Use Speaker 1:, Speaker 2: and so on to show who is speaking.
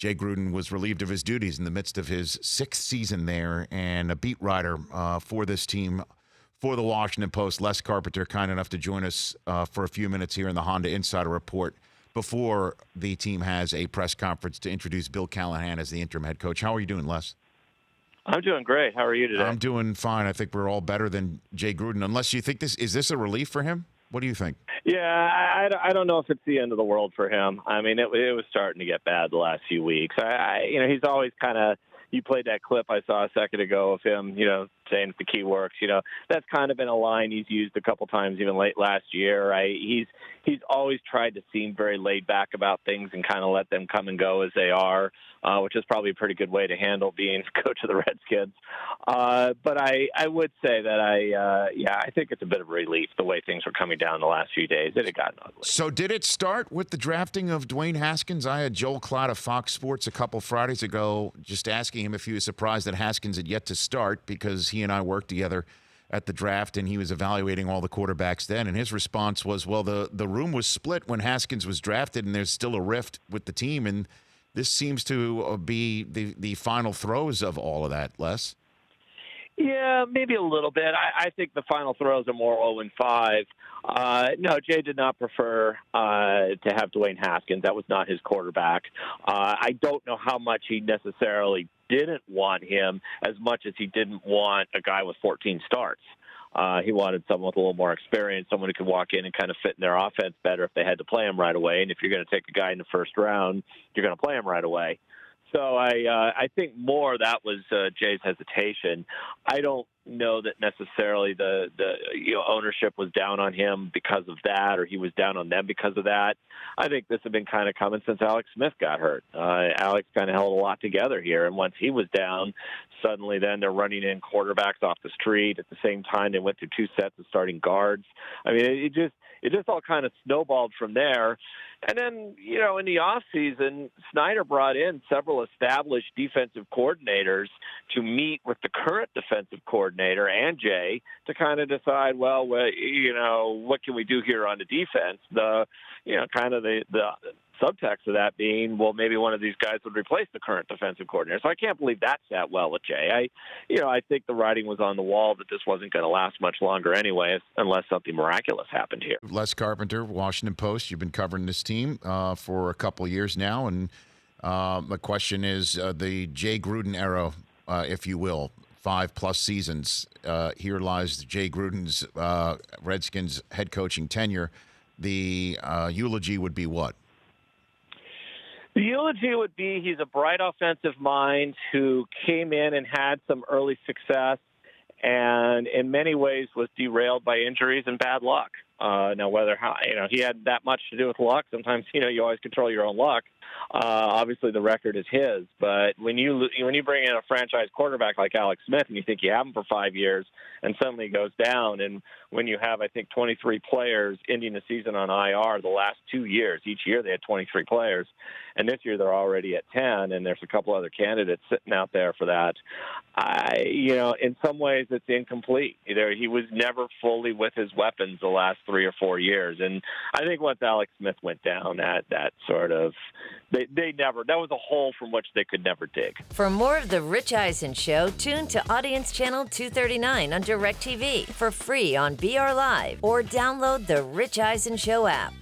Speaker 1: Jay Gruden was relieved of his duties in the midst of his sixth season there, and a beat writer for this team for the Washington Post, Les Carpenter, kind enough to join us for a few minutes here in the Honda Insider Report before the team has a press conference to introduce Bill Callahan as the interim head coach. How are you doing, Les?
Speaker 2: I'm doing great. How are you today?
Speaker 1: I'm doing fine. I think we're all better than Jay Gruden, unless you think is this a relief for him? What do you think?
Speaker 2: Yeah, I don't know if it's the end of the world for him. I mean, it was starting to get bad the last few weeks. He's always kind of. You played that clip I saw a second ago of him, saying if the key works. That's kind of been a line he's used a couple times, even late last year. He's always tried to seem very laid back about things and kind of let them come and go as they are, which is probably a pretty good way to handle being coach of the Redskins. But I would say that I think it's a bit of a relief the way things were coming down the last few days. It had gotten ugly.
Speaker 1: So did it start with the drafting of Dwayne Haskins? I had Joel Klatt of Fox Sports a couple Fridays ago just asking him if he was surprised that Haskins had yet to start, because he and I worked together at the draft and he was evaluating all the quarterbacks then. And his response was, well, the room was split when Haskins was drafted and there's still a rift with the team. And this seems to be the final throes of all of that, Les.
Speaker 2: Yeah, maybe a little bit. I think the final throws are more 0-5. No, Jay did not prefer to have Dwayne Haskins. That was not his quarterback. I don't know how much he necessarily didn't want him as much as he didn't want a guy with 14 starts. He wanted someone with a little more experience, someone who could walk in and kind of fit in their offense better if they had to play him right away. And if you're going to take a guy in the first round, you're going to play him right away. So I think more that was Jay's hesitation. I don't know that necessarily the ownership was down on him because of that, or he was down on them because of that. I think this had been kind of coming since Alex Smith got hurt. Alex kind of held a lot together here, and once he was down, suddenly then they're running in quarterbacks off the street. At the same time, they went through two sets of starting guards. I mean, it just all kind of snowballed from there. And then, in the offseason, Snyder brought in several established defensive coordinators to meet with the current defensive coordinator and Jay to kind of decide, well, what can we do here on the defense? The subtext of that being, well, maybe one of these guys would replace the current defensive coordinator. So I can't believe that sat well with Jay. I think the writing was on the wall that this wasn't going to last much longer anyway, unless something miraculous happened here.
Speaker 1: Les Carpenter, Washington Post. You've been covering this team for a couple of years now, and the question is the Jay Gruden era, if you will, 5+ seasons. Here lies Jay Gruden's Redskins head coaching tenure. The eulogy would be what?
Speaker 2: The eulogy would be he's a bright offensive mind who came in and had some early success and in many ways was derailed by injuries and bad luck. Now, he had that much to do with luck. Sometimes, you always control your own luck. Obviously, the record is his. But when you bring in a franchise quarterback like Alex Smith and you think you have him for 5 years and suddenly he goes down, and when you have, I think, 23 players ending the season on IR the last 2 years, each year they had 23 players, and this year they're already at 10, and there's a couple other candidates sitting out there for that. In some ways it's incomplete. He was never fully with his weapons the last 3 or 4 years, and I think once Alex Smith went down, that sort of that was a hole from which they could never dig.
Speaker 3: For more of The Rich Eisen Show, tune to Audience Channel 239 on DirecTV for free on BR Live or download the Rich Eisen Show app.